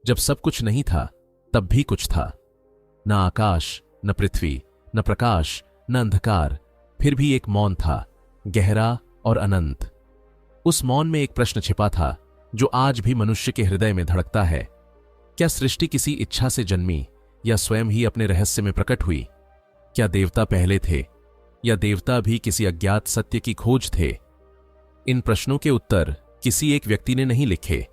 जब सब कुछ नहीं था तब भी कुछ था। न आकाश, न पृथ्वी, न प्रकाश, न अंधकार, फिर भी एक मौन था, गहरा और अनंत। उस मौन में एक प्रश्न छिपा था जो आज भी मनुष्य के हृदय में धड़कता है। क्या सृष्टि किसी इच्छा से जन्मी या स्वयं ही अपने रहस्य में प्रकट हुई? क्या देवता पहले थे या देवता भी किसी अज्ञात सत्य की खोज थे? इन प्रश्नों के उत्तर किसी एक व्यक्ति ने नहीं लिखे।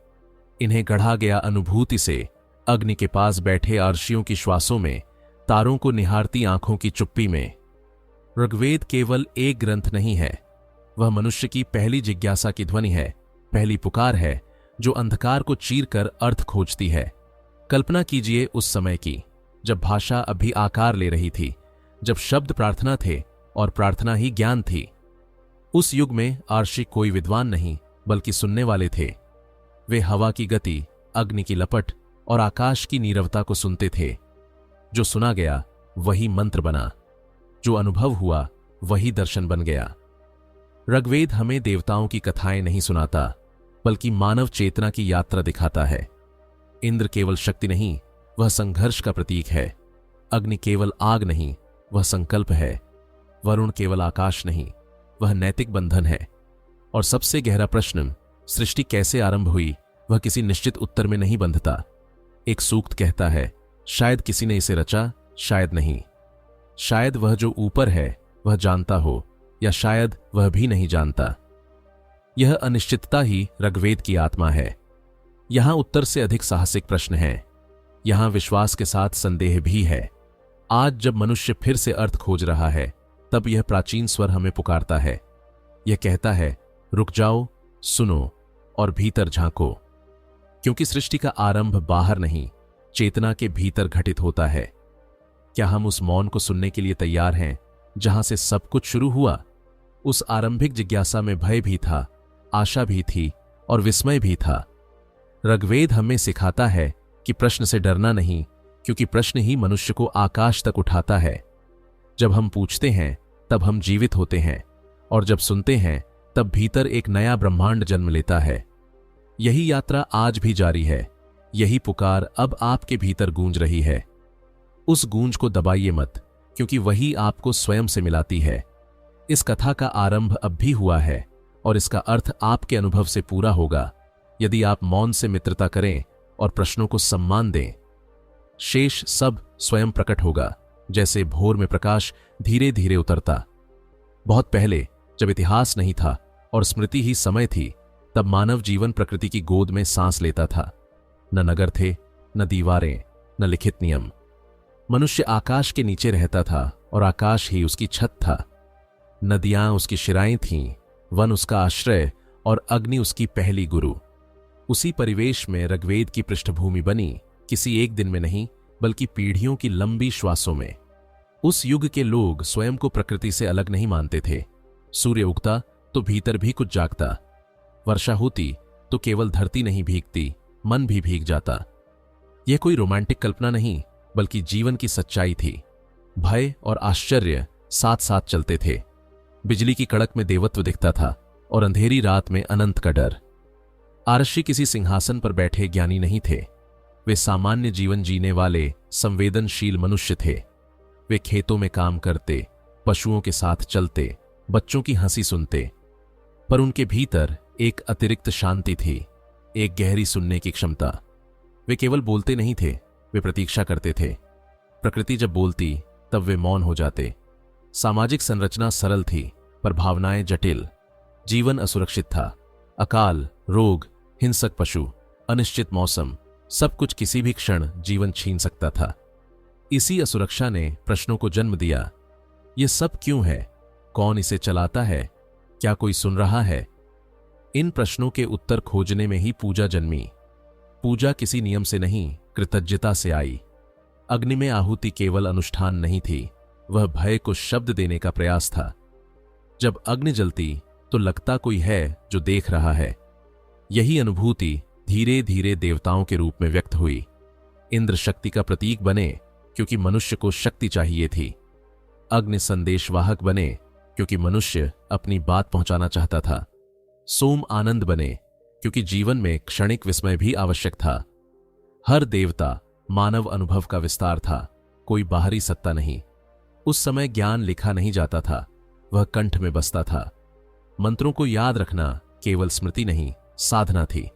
इन्हें गढ़ा गया अनुभूति से, अग्नि के पास बैठे अर्षियों की श्वासों में, तारों को निहारती आंखों की चुप्पी में। ऋग्वेद केवल एक ग्रंथ नहीं है, वह मनुष्य की पहली जिज्ञासा की ध्वनि है, पहली पुकार है जो अंधकार को चीरकर अर्थ खोजती है। कल्पना कीजिए उस समय की, जब भाषा अभी आकार ले रही थी, जब शब्द प्रार्थना थे और प्रार्थना ही ज्ञान थी। उस युग में आर्षि कोई विद्वान नहीं बल्कि सुनने वाले थे। वे हवा की गति, अग्नि की लपट और आकाश की नीरवता को सुनते थे। जो सुना गया वही मंत्र बना, जो अनुभव हुआ वही दर्शन बन गया। ऋग्वेद हमें देवताओं की कथाएं नहीं सुनाता बल्कि मानव चेतना की यात्रा दिखाता है। इंद्र केवल शक्ति नहीं, वह संघर्ष का प्रतीक है। अग्नि केवल आग नहीं, वह संकल्प है। वरुण केवल आकाश नहीं, वह नैतिक बंधन है। और सबसे गहरा प्रश्न, सृष्टि कैसे आरंभ हुई, वह किसी निश्चित उत्तर में नहीं बंधता। एक सूक्त कहता है, शायद किसी ने इसे रचा, शायद नहीं। शायद वह जो ऊपर है वह जानता हो, या शायद वह भी नहीं जानता। यह अनिश्चितता ही ऋग्वेद की आत्मा है। यहां उत्तर से अधिक साहसिक प्रश्न है, यहां विश्वास के साथ संदेह भी है। आज जब मनुष्य फिर से अर्थ खोज रहा है, तब यह प्राचीन स्वर हमें पुकारता है। यह कहता है, रुक जाओ, सुनो और भीतर झांको, क्योंकि सृष्टि का आरंभ बाहर नहीं, चेतना के भीतर घटित होता है। क्या हम उस मौन को सुनने के लिए तैयार हैं जहां से सब कुछ शुरू हुआ? उस आरंभिक जिज्ञासा में भय भी था, आशा भी थी और विस्मय भी था। ऋग्वेद हमें सिखाता है कि प्रश्न से डरना नहीं, क्योंकि प्रश्न ही मनुष्य को आकाश तक उठाता है। जब हम पूछते हैं तब हम जीवित होते हैं, और जब सुनते हैं तब भीतर एक नया ब्रह्मांड जन्म लेता है। यही यात्रा आज भी जारी है, यही पुकार अब आपके भीतर गूंज रही है। उस गूंज को दबाइए मत, क्योंकि वही आपको स्वयं से मिलाती है। इस कथा का आरंभ अब भी हुआ है और इसका अर्थ आपके अनुभव से पूरा होगा, यदि आप मौन से मित्रता करें और प्रश्नों को सम्मान दें। शेष सब स्वयं प्रकट होगा, जैसे भोर में प्रकाश धीरे धीरे उतरता। बहुत पहले, जब इतिहास नहीं था और स्मृति ही समय थी, तब मानव जीवन प्रकृति की गोद में सांस लेता था। न नगर थे, न दीवारें, न लिखित नियम। मनुष्य आकाश के नीचे रहता था और आकाश ही उसकी छत था। नदियां उसकी शिराएं थीं, वन उसका आश्रय और अग्नि उसकी पहली गुरु। उसी परिवेश में ऋग्वेद की पृष्ठभूमि बनी, किसी एक दिन में नहीं बल्कि पीढ़ियों की लंबी श्वासों में। उस युग के लोग स्वयं को प्रकृति से अलग नहीं मानते थे। सूर्य उगता तो भीतर भी कुछ जागता, वर्षा होती तो केवल धरती नहीं भीगती, मन भी भीग जाता। यह कोई रोमांटिक कल्पना नहीं बल्कि जीवन की सच्चाई थी। भय और आश्चर्य साथ साथ चलते थे। बिजली की कड़क में देवत्व दिखता था और अंधेरी रात में अनंत का डर। आर्षि किसी सिंहासन पर बैठे ज्ञानी नहीं थे, वे सामान्य जीवन जीने वाले संवेदनशील मनुष्य थे। वे खेतों में काम करते, पशुओं के साथ चलते, बच्चों की हंसी सुनते, पर उनके भीतर एक अतिरिक्त शांति थी, एक गहरी सुनने की क्षमता। वे केवल बोलते नहीं थे, वे प्रतीक्षा करते थे। प्रकृति जब बोलती तब वे मौन हो जाते। सामाजिक संरचना सरल थी पर भावनाएं जटिल। जीवन असुरक्षित था। अकाल, रोग, हिंसक पशु, अनिश्चित मौसम, सब कुछ किसी भी क्षण जीवन छीन सकता था। इसी असुरक्षा ने प्रश्नों को जन्म दिया। यह सब क्यों है? कौन इसे चलाता है? क्या कोई सुन रहा है? इन प्रश्नों के उत्तर खोजने में ही पूजा जन्मी। पूजा किसी नियम से नहीं, कृतज्ञता से आई। अग्नि में आहुति केवल अनुष्ठान नहीं थी, वह भय को शब्द देने का प्रयास था। जब अग्नि जलती तो लगता कोई है जो देख रहा है। यही अनुभूति धीरे धीरे देवताओं के रूप में व्यक्त हुई। इंद्र शक्ति का प्रतीक बने क्योंकि मनुष्य को शक्ति चाहिए थी। अग्नि संदेशवाहक बने क्योंकि मनुष्य अपनी बात पहुंचाना चाहता था। सोम आनंद बने क्योंकि जीवन में क्षणिक विस्मय भी आवश्यक था। हर देवता मानव अनुभव का विस्तार था, कोई बाहरी सत्ता नहीं। उस समय ज्ञान लिखा नहीं जाता था, वह कंठ में बसता था। मंत्रों को याद रखना केवल स्मृति नहीं, साधना थी।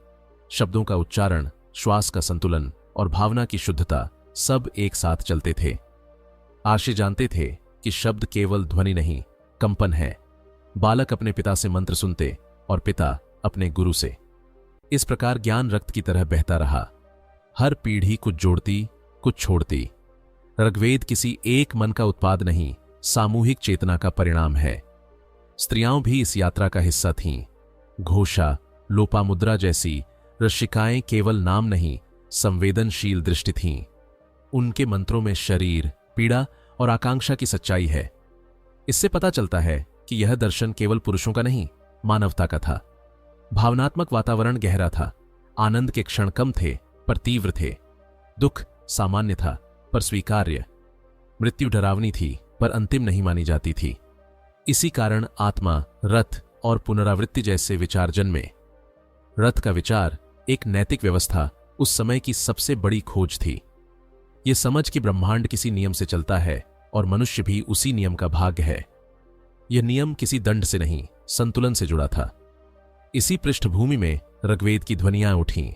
शब्दों का उच्चारण, श्वास का संतुलन और भावना की शुद्धता सब एक साथ चलते थे। आर्षि जानते थे कि शब्द केवल ध्वनि नहीं, कंपन है। बालक अपने पिता से मंत्र सुनते और पिता अपने गुरु से। इस प्रकार ज्ञान रक्त की तरह बहता रहा। हर पीढ़ी कुछ जोड़ती, कुछ छोड़ती। ऋग्वेद किसी एक मन का उत्पाद नहीं, सामूहिक चेतना का परिणाम है। स्त्रियां भी इस यात्रा का हिस्सा थीं। घोषा, लोपामुद्रा जैसी ऋषिकाएं केवल नाम नहीं, संवेदनशील दृष्टि थीं। उनके मंत्रों में शरीर, पीड़ा और आकांक्षा की सच्चाई है। इससे पता चलता है कि यह दर्शन केवल पुरुषों का नहीं, मानवता का था। भावनात्मक वातावरण गहरा था। आनंद के क्षण कम थे पर तीव्र थे। दुख सामान्य था पर स्वीकार्य। मृत्यु डरावनी थी पर अंतिम नहीं मानी जाती थी। इसी कारण आत्मा, रथ और पुनरावृत्ति जैसे विचार जन्मे। रथ का विचार एक नैतिक व्यवस्था उस समय की सबसे बड़ी खोज थी। यह समझ कि ब्रह्मांड किसी नियम से चलता है और मनुष्य भी उसी नियम का भाग है। यह नियम किसी दंड से नहीं, संतुलन से जुड़ा था। इसी पृष्ठभूमि में ऋग्वेद की ध्वनियां उठीं।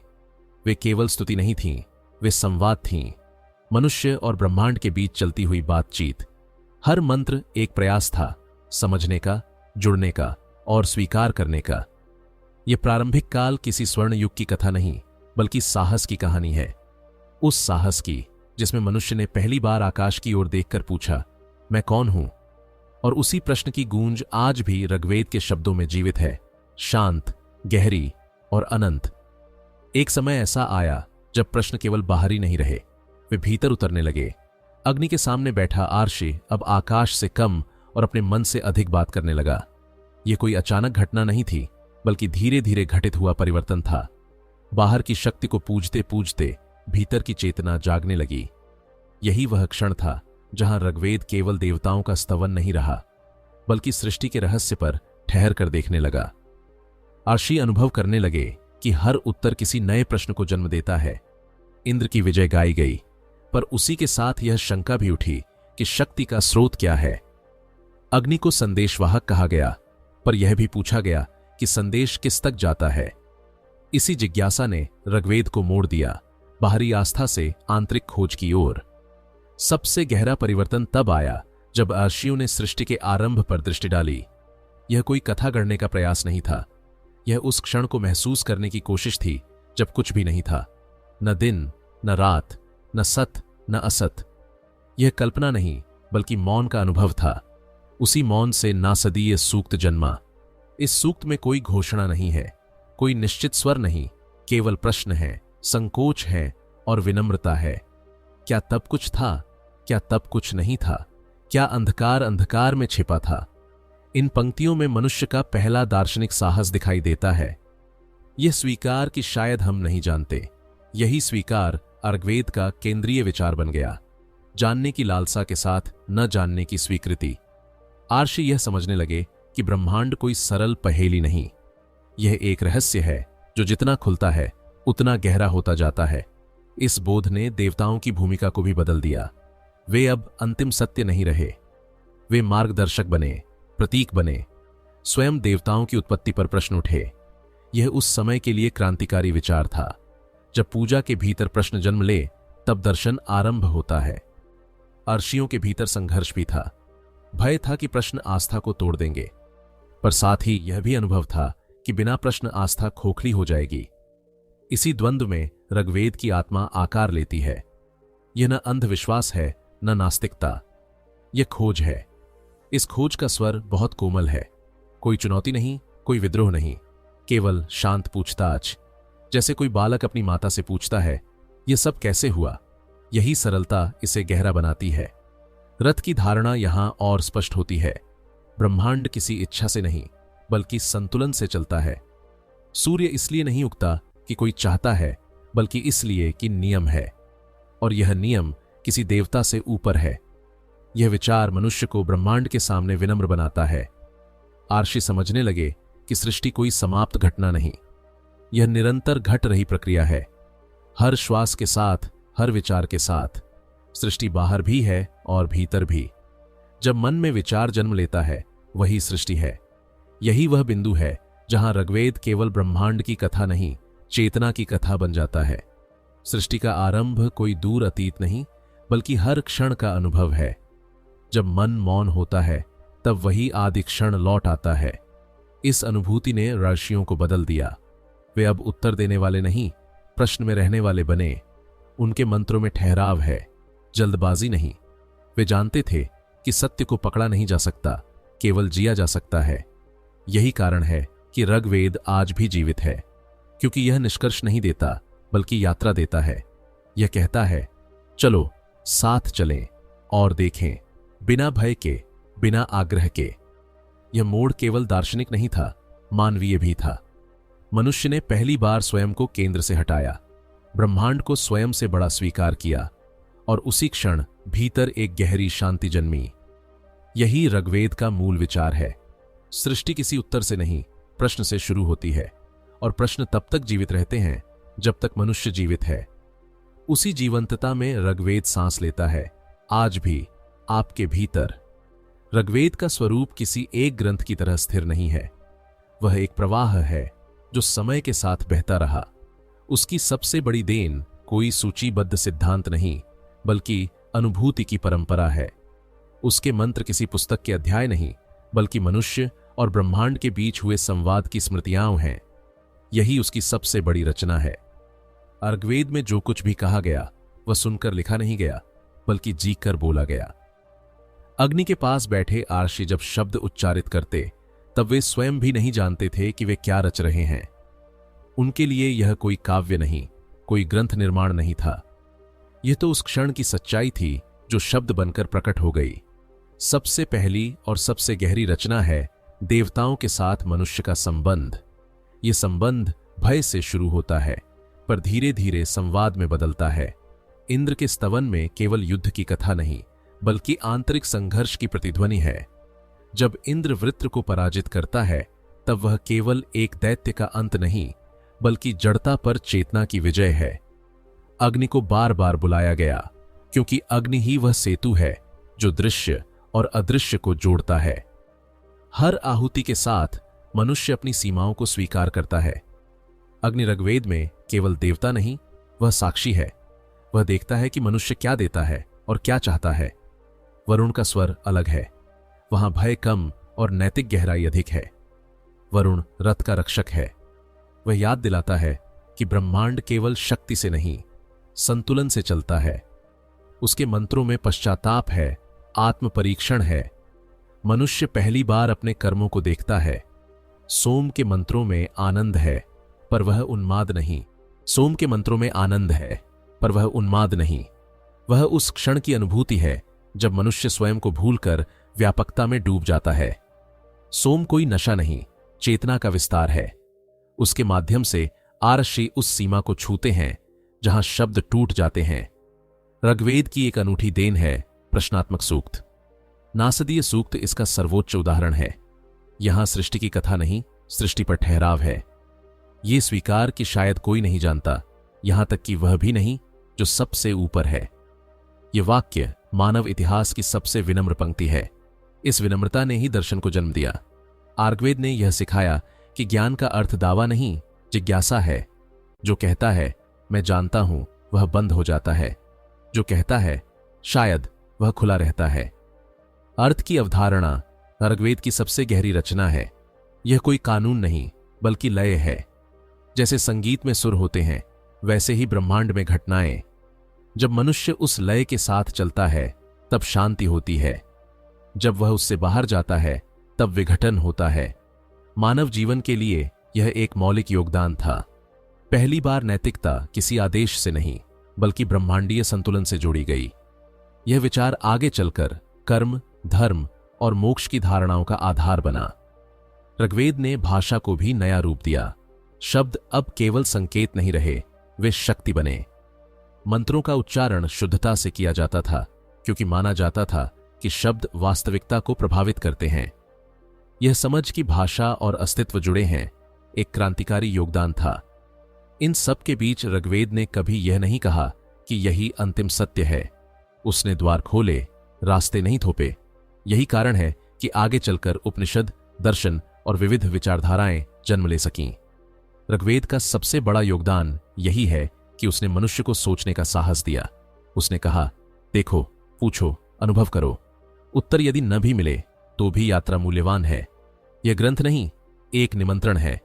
वे केवल स्तुति नहीं थीं, वे संवाद थीं, मनुष्य और ब्रह्मांड के बीच चलती हुई बातचीत। हर मंत्र एक प्रयास था, समझने का, जुड़ने का और स्वीकार करने का। यह प्रारंभिक काल किसी स्वर्ण युग की कथा नहीं, बल्कि साहस की कहानी है। उस साहस की जिसमें मनुष्य ने पहली बार आकाश की ओर देखकर पूछा, मैं कौन हूं? और उसी प्रश्न की गूंज आज भी ऋग्वेद के शब्दों में जीवित है, शांत, गहरी और अनंत। एक समय ऐसा आया जब प्रश्न केवल बाहरी नहीं रहे, वे भीतर उतरने लगे। अग्नि के सामने बैठा आर्षि अब आकाश से कम और अपने मन से अधिक बात करने लगा। यह कोई अचानक घटना नहीं थी, बल्कि धीरे धीरे घटित हुआ परिवर्तन था। बाहर की शक्ति को पूजते पूजते भीतर की चेतना जागने लगी। यही वह क्षण था जहां ऋग्वेद केवल देवताओं का स्तवन नहीं रहा, बल्कि सृष्टि के रहस्य पर ठहर कर देखने लगा। आर्षि अनुभव करने लगे कि हर उत्तर किसी नए प्रश्न को जन्म देता है। इंद्र की विजय गाई गई, पर उसी के साथ यह शंका भी उठी कि शक्ति का स्रोत क्या है। अग्नि को संदेशवाहक कहा गया, पर यह भी पूछा गया कि संदेश किस तक जाता है। इसी जिज्ञासा ने ऋग्वेद को मोड़ दिया, बाहरी आस्था से आंतरिक खोज की ओर। सबसे गहरा परिवर्तन तब आया जब आर्षियों ने सृष्टि के आरंभ पर दृष्टि डाली। यह कोई कथा गढ़ने का प्रयास नहीं था, यह उस क्षण को महसूस करने की कोशिश थी जब कुछ भी नहीं था, न दिन, न रात, न सत, न असत। यह कल्पना नहीं, बल्कि मौन का अनुभव था। उसी मौन से नासदीय सूक्त जन्मा। इस सूक्त में कोई घोषणा नहीं है, कोई निश्चित स्वर नहीं, केवल प्रश्न है, संकोच है और विनम्रता है। क्या तब कुछ था? क्या तब कुछ नहीं था? क्या अंधकार अंधकार में छिपा था? इन पंक्तियों में मनुष्य का पहला दार्शनिक साहस दिखाई देता है। यह स्वीकार कि शायद हम नहीं जानते। यही स्वीकार ऋग्वेद का केंद्रीय विचार बन गया। जानने की लालसा के साथ न जानने की स्वीकृति। आर्षि यह समझने लगे कि ब्रह्मांड कोई सरल पहेली नहीं, यह एक रहस्य है जो जितना खुलता है उतना गहरा होता जाता है। इस बोध ने देवताओं की भूमिका को भी बदल दिया। वे अब अंतिम सत्य नहीं रहे, वे मार्गदर्शक बने, प्रतीक बने। स्वयं देवताओं की उत्पत्ति पर प्रश्न उठे। यह उस समय के लिए क्रांतिकारी विचार था। जब पूजा के भीतर प्रश्न जन्म ले, तब दर्शन आरंभ होता है। अर्षियों के भीतर संघर्ष भी था। भय था कि प्रश्न आस्था को तोड़ देंगे, पर साथ ही यह भी अनुभव था कि बिना प्रश्न आस्था खोखली हो जाएगी। इसी द्वंद्व में ऋग्वेद की आत्मा आकार लेती है। यह न अंधविश्वास है, न नास्तिकता, यह खोज है। इस खोज का स्वर बहुत कोमल है, कोई चुनौती नहीं, कोई विद्रोह नहीं, केवल शांत पूछताछ। जैसे कोई बालक अपनी माता से पूछता है, यह सब कैसे हुआ? यही सरलता इसे गहरा बनाती है। रथ की धारणा यहां और स्पष्ट होती है। ब्रह्मांड किसी इच्छा से नहीं, बल्कि संतुलन से चलता है। सूर्य इसलिए नहीं उगता कि कोई चाहता है, बल्कि इसलिए कि नियम है, और यह नियम किसी देवता से ऊपर है। यह विचार मनुष्य को ब्रह्मांड के सामने विनम्र बनाता है। आर्षि समझने लगे कि सृष्टि कोई समाप्त घटना नहीं, यह निरंतर घट रही प्रक्रिया है। हर श्वास के साथ, हर विचार के साथ। सृष्टि बाहर भी है और भीतर भी। जब मन में विचार जन्म लेता है, वही सृष्टि है। यही वह बिंदु है जहां ऋग्वेद केवल ब्रह्मांड की कथा नहीं, चेतना की कथा बन जाता है। सृष्टि का आरंभ कोई दूर अतीत नहीं, बल्कि हर क्षण का अनुभव है। जब मन मौन होता है, तब वही आदि क्षण लौट आता है। इस अनुभूति ने ऋषियों को बदल दिया। वे अब उत्तर देने वाले नहीं, प्रश्न में रहने वाले बने। उनके मंत्रों में ठहराव है, जल्दबाजी नहीं। वे जानते थे कि सत्य को पकड़ा नहीं जा सकता, केवल जिया जा सकता है। यही कारण है कि ऋग्वेद आज भी जीवित है, क्योंकि यह निष्कर्ष नहीं देता, बल्कि यात्रा देता है। यह कहता है, चलो साथ चलें और देखें, बिना भय के, बिना आग्रह के। यह मोड़ केवल दार्शनिक नहीं था, मानवीय भी था। मनुष्य ने पहली बार स्वयं को केंद्र से हटाया, ब्रह्मांड को स्वयं से बड़ा स्वीकार किया, और उसी क्षण भीतर एक गहरी शांति जन्मी। यही ऋग्वेद का मूल विचार है। सृष्टि किसी उत्तर से नहीं, प्रश्न से शुरू होती है, और प्रश्न तब तक जीवित रहते हैं जब तक मनुष्य जीवित है। उसी जीवंतता में ऋग्वेद सांस लेता है, आज भी आपके भीतर। ऋग्वेद का स्वरूप किसी एक ग्रंथ की तरह स्थिर नहीं है। वह एक प्रवाह है जो समय के साथ बहता रहा। उसकी सबसे बड़ी देन कोई सूचीबद्ध सिद्धांत नहीं, बल्कि अनुभूति की परंपरा है। उसके मंत्र किसी पुस्तक के अध्याय नहीं, बल्कि मनुष्य और ब्रह्मांड के बीच हुए संवाद की स्मृतियां हैं। यही उसकी सबसे बड़ी रचना है। ऋग्वेद में जो कुछ भी कहा गया, वह सुनकर लिखा नहीं गया, बल्कि जीकर बोला गया। अग्नि के पास बैठे आर्षि जब शब्द उच्चारित करते, तब वे स्वयं भी नहीं जानते थे कि वे क्या रच रहे हैं। उनके लिए यह कोई काव्य नहीं, कोई ग्रंथ निर्माण नहीं था। यह तो उस क्षण की सच्चाई थी जो शब्द बनकर प्रकट हो गई। सबसे पहली और सबसे गहरी रचना है देवताओं के साथ मनुष्य का संबंध। यह संबंध भय से शुरू होता है, पर धीरे धीरे संवाद में बदलता है। इंद्र के स्तवन में केवल युद्ध की कथा नहीं, बल्कि आंतरिक संघर्ष की प्रतिध्वनि है। जब इंद्र वृत्र को पराजित करता है, तब वह केवल एक दैत्य का अंत नहीं, बल्कि जड़ता पर चेतना की विजय है। अग्नि को बार बार बुलाया गया, क्योंकि अग्नि ही वह सेतु है जो दृश्य और अदृश्य को जोड़ता है। हर आहुति के साथ मनुष्य अपनी सीमाओं को स्वीकार करता है। अग्नि ऋग्वेद में केवल देवता नहीं, वह साक्षी है। वह देखता है कि मनुष्य क्या देता है और क्या चाहता है। वरुण का स्वर अलग है, वहां भय कम और नैतिक गहराई अधिक है। वरुण रथ का रक्षक है। वह याद दिलाता है कि ब्रह्मांड केवल शक्ति से नहीं, संतुलन से चलता है। उसके मंत्रों में पश्चाताप है, आत्म परीक्षण है। मनुष्य पहली बार अपने कर्मों को देखता है। सोम के मंत्रों में आनंद है, पर वह उन्माद नहीं। सोम के मंत्रों में आनंद है, पर वह उन्माद नहीं। वह उस क्षण की अनुभूति है जब मनुष्य स्वयं को भूलकर व्यापकता में डूब जाता है। सोम कोई नशा नहीं, चेतना का विस्तार है। उसके माध्यम से आर्षि उस सीमा को छूते हैं जहां शब्द टूट जाते हैं। ऋग्वेद की एक अनूठी देन है प्रश्नात्मक सूक्त। नासदीय सूक्त इसका सर्वोच्च उदाहरण है। यहां सृष्टि की कथा नहीं, सृष्टि पर ठहराव है। ये स्वीकार कि शायद कोई नहीं जानता, यहां तक कि वह भी नहीं जो सबसे ऊपर है। यह वाक्य मानव इतिहास की सबसे विनम्र पंक्ति है। इस विनम्रता ने ही दर्शन को जन्म दिया। ऋग्वेद ने यह सिखाया कि ज्ञान का अर्थ दावा नहीं, जिज्ञासा है। जो कहता है मैं जानता हूं, वह बंद हो जाता है। जो कहता है शायद, वह खुला रहता है। अर्थ की अवधारणा ऋग्वेद की सबसे गहरी रचना है। यह कोई कानून नहीं, बल्कि लय है। जैसे संगीत में सुर होते हैं, वैसे ही ब्रह्मांड में घटनाएं। जब मनुष्य उस लय के साथ चलता है, तब शांति होती है। जब वह उससे बाहर जाता है, तब विघटन होता है। मानव जीवन के लिए यह एक मौलिक योगदान था। पहली बार नैतिकता किसी आदेश से नहीं, बल्कि ब्रह्मांडीय संतुलन से जोड़ी गई। यह विचार आगे चलकर कर्म, धर्म और मोक्ष की धारणाओं का आधार बना। ऋग्वेद ने भाषा को भी नया रूप दिया। शब्द अब केवल संकेत नहीं रहे, वे शक्ति बने। मंत्रों का उच्चारण शुद्धता से किया जाता था, क्योंकि माना जाता था कि शब्द वास्तविकता को प्रभावित करते हैं। यह समझ कि भाषा और अस्तित्व जुड़े हैं, एक क्रांतिकारी योगदान था। इन सब के बीच ऋग्वेद ने कभी यह नहीं कहा कि यही अंतिम सत्य है। उसने द्वार खोले, रास्ते नहीं थोपे। यही कारण है कि आगे चलकर उपनिषद, दर्शन और विविध विचारधाराएं जन्म ले सकीं। ऋग्वेद का सबसे बड़ा योगदान यही है कि उसने मनुष्य को सोचने का साहस दिया। उसने कहा, देखो, पूछो, अनुभव करो। उत्तर यदि न भी मिले तो भी यात्रा मूल्यवान है। यह ग्रंथ नहीं, एक निमंत्रण है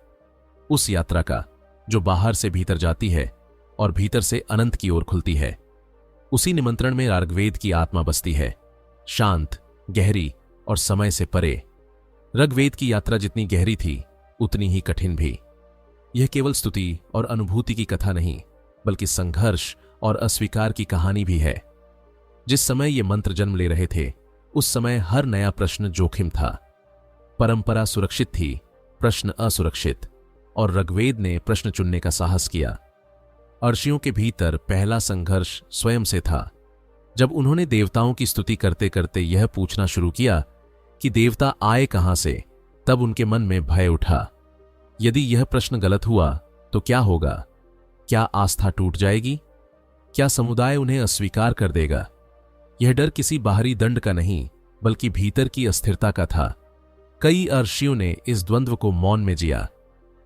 उस यात्रा का जो बाहर से भीतर जाती है और भीतर से अनंत की ओर खुलती है। उसी निमंत्रण में ऋग्वेद की आत्मा बसती है, शांत, गहरी और समय से परे। ऋग्वेद की यात्रा जितनी गहरी थी उतनी ही कठिन भी। यह केवल स्तुति और अनुभूति की कथा नहीं, बल्कि संघर्ष और अस्वीकार की कहानी भी है। जिस समय ये मंत्र जन्म ले रहे थे उस समय हर नया प्रश्न जोखिम था। परंपरा सुरक्षित थी, प्रश्न असुरक्षित, और ऋग्वेद ने प्रश्न चुनने का साहस किया। अर्षियों के भीतर पहला संघर्ष स्वयं से था। जब उन्होंने देवताओं की स्तुति करते करते यह पूछना शुरू किया कि देवता आए कहां से, तब उनके मन में भय उठा। यदि यह प्रश्न गलत हुआ तो क्या होगा? क्या आस्था टूट जाएगी? क्या समुदाय उन्हें अस्वीकार कर देगा? यह डर किसी बाहरी दंड का नहीं, बल्कि भीतर की अस्थिरता का था। कई अर्षियों ने इस द्वंद्व को मौन में जिया।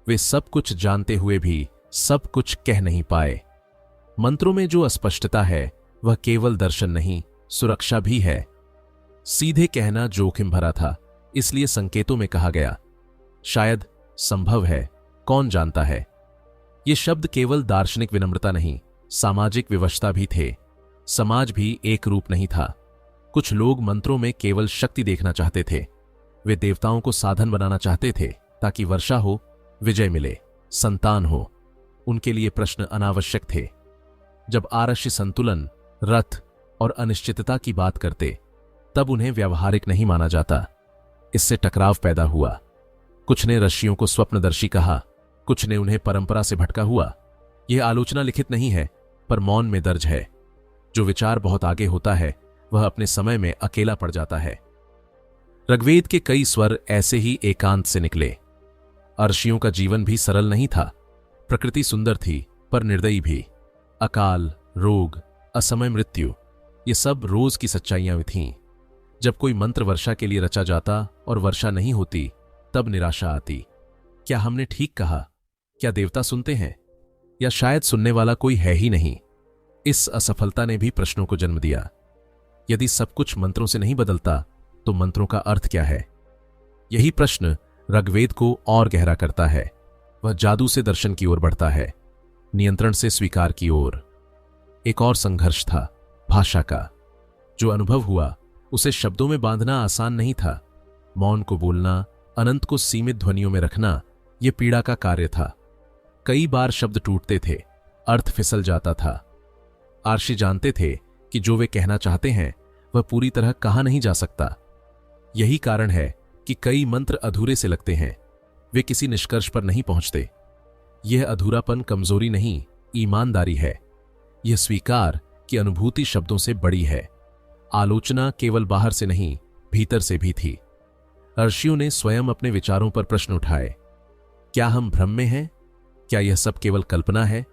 वे सब कुछ जानते हुए भी सब कुछ कह नहीं पाए। मंत्रों में जो अस्पष्टता है वह केवल दर्शन नहीं, सुरक्षा भी है। सीधे कहना जोखिम भरा था, इसलिए संकेतों में कहा गया, शायद, संभव है, कौन जानता है। ये शब्द केवल दार्शनिक विनम्रता नहीं, सामाजिक विवशता भी थे। समाज भी एक रूप नहीं था। कुछ लोग मंत्रों में केवल शक्ति देखना चाहते थे। वे देवताओं को साधन बनाना चाहते थे ताकि वर्षा हो, विजय मिले, संतान हो। उनके लिए प्रश्न अनावश्यक थे। जब आरष्य संतुलन, रथ और अनिश्चितता की बात करते तब उन्हें व्यावहारिक नहीं माना जाता। इससे टकराव पैदा हुआ। कुछ ने ऋषियों को स्वप्नदर्शी कहा, कुछ ने उन्हें परंपरा से भटका हुआ। यह आलोचना लिखित नहीं है, पर मौन में दर्ज है। जो विचार बहुत आगे होता है वह अपने समय में अकेला पड़ जाता है। ऋग्वेद के कई स्वर ऐसे ही एकांत से निकले। अर्षियों का जीवन भी सरल नहीं था। प्रकृति सुंदर थी पर निर्दयी भी। अकाल, रोग, असमय मृत्यु, ये सब रोज की सच्चाइयां थीं। जब कोई मंत्र वर्षा के लिए रचा जाता और वर्षा नहीं होती तब निराशा आती। क्या हमने ठीक कहा? क्या देवता सुनते हैं? या शायद सुनने वाला कोई है ही नहीं? इस असफलता ने भी प्रश्नों को जन्म दिया। यदि सब कुछ मंत्रों से नहीं बदलता तो मंत्रों का अर्थ क्या है? यही प्रश्न ऋग्वेद को और गहरा करता है। वह जादू से दर्शन की ओर बढ़ता है, नियंत्रण से स्वीकार की ओर। एक और संघर्ष था, भाषा का। जो अनुभव हुआ उसे शब्दों में बांधना आसान नहीं था। मौन को बोलना, अनंत को सीमित ध्वनियों में रखना, यह पीड़ा का कार्य था। कई बार शब्द टूटते थे, अर्थ फिसल जाता था। आर्षि जानते थे कि जो वे कहना चाहते हैं वह पूरी तरह कहा नहीं जा सकता। यही कारण है कि कई मंत्र अधूरे से लगते हैं। वे किसी निष्कर्ष पर नहीं पहुंचते। यह अधूरापन कमजोरी नहीं, ईमानदारी है। यह स्वीकार कि अनुभूति शब्दों से बड़ी है। आलोचना केवल बाहर से नहीं, भीतर से भी थी। ऋषियों ने स्वयं अपने विचारों पर प्रश्न उठाए। क्या हम भ्रम में हैं? क्या यह सब केवल कल्पना है?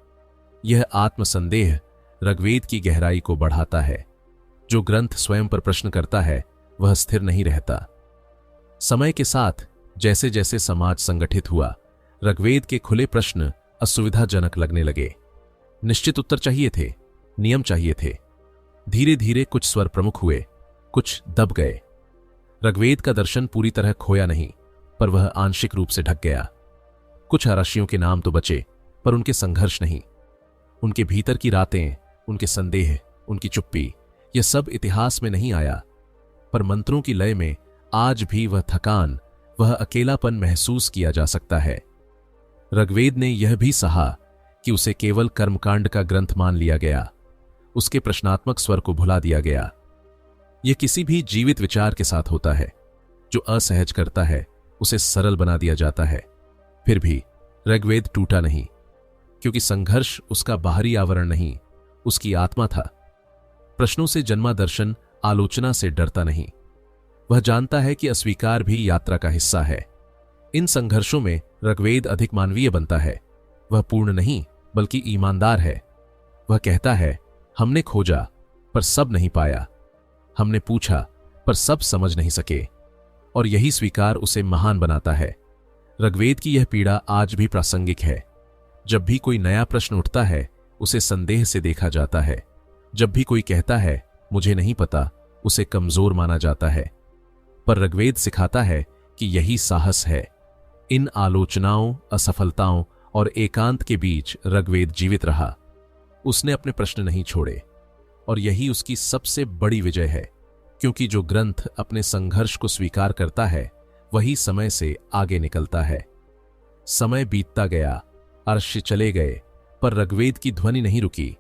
यह आत्मसंदेह ऋग्वेद की गहराई को बढ़ाता है। जो ग्रंथ स्वयं पर प्रश्न करता है वह स्थिर नहीं रहता। समय के साथ जैसे जैसे समाज संगठित हुआ, ऋग्वेद के खुले प्रश्न असुविधाजनक लगने लगे। निश्चित उत्तर चाहिए थे, नियम चाहिए थे। धीरे धीरे कुछ स्वर प्रमुख हुए, कुछ दब गए। ऋग्वेद का दर्शन पूरी तरह खोया नहीं, पर वह आंशिक रूप से ढक गया। कुछ ऋषियों के नाम तो बचे, पर उनके संघर्ष नहीं। उनके भीतर की रातें, उनके संदेह, उनकी चुप्पी, यह सब इतिहास में नहीं आया। पर मंत्रों की लय में आज भी वह थकान, वह अकेलापन महसूस किया जा सकता है। ऋग्वेद ने यह भी सहा कि उसे केवल कर्मकांड का ग्रंथ मान लिया गया। उसके प्रश्नात्मक स्वर को भुला दिया गया। यह किसी भी जीवित विचार के साथ होता है। जो असहज करता है उसे सरल बना दिया जाता है। फिर भी ऋग्वेद टूटा नहीं, क्योंकि संघर्ष उसका बाहरी आवरण नहीं, उसकी आत्मा था। प्रश्नों से जन्मा दर्शन आलोचना से डरता नहीं। वह जानता है कि अस्वीकार भी यात्रा का हिस्सा है। इन संघर्षों में ऋग्वेद अधिक मानवीय बनता है। वह पूर्ण नहीं, बल्कि ईमानदार है। वह कहता है, हमने खोजा पर सब नहीं पाया, हमने पूछा पर सब समझ नहीं सके, और यही स्वीकार उसे महान बनाता है। ऋग्वेद की यह पीड़ा आज भी प्रासंगिक है। जब भी कोई नया प्रश्न उठता है, उसे संदेह से देखा जाता है। जब भी कोई कहता है मुझे नहीं पता, उसे कमजोर माना जाता है। पर ऋग्वेद सिखाता है कि यही साहस है। इन आलोचनाओं, असफलताओं और एकांत के बीच ऋग्वेद जीवित रहा। उसने अपने प्रश्न नहीं छोड़े, और यही उसकी सबसे बड़ी विजय है, क्योंकि जो ग्रंथ अपने संघर्ष को स्वीकार करता है वही समय से आगे निकलता है। समय बीतता गया, अर्श चले गए, पर ऋग्वेद की ध्वनि नहीं रुकी।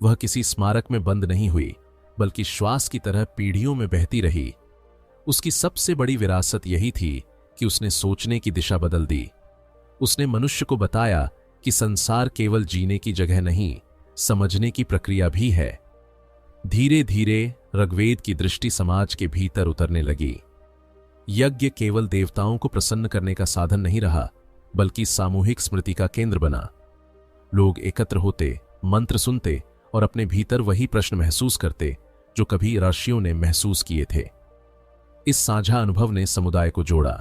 वह किसी स्मारक में बंद नहीं हुई, बल्कि श्वास की तरह पीढ़ियों में बहती रही। उसकी सबसे बड़ी विरासत यही थी कि उसने सोचने की दिशा बदल दी। उसने मनुष्य को बताया कि संसार केवल जीने की जगह नहीं, समझने की प्रक्रिया भी है। धीरे धीरे ऋग्वेद की दृष्टि समाज के भीतर उतरने लगी। यज्ञ केवल देवताओं को प्रसन्न करने का साधन नहीं रहा, बल्कि सामूहिक स्मृति का केंद्र बना। लोग एकत्र होते, मंत्र सुनते और अपने भीतर वही प्रश्न महसूस करते जो कभी ऋषियों ने महसूस किए थे। इस साझा अनुभव ने समुदाय को जोड़ा।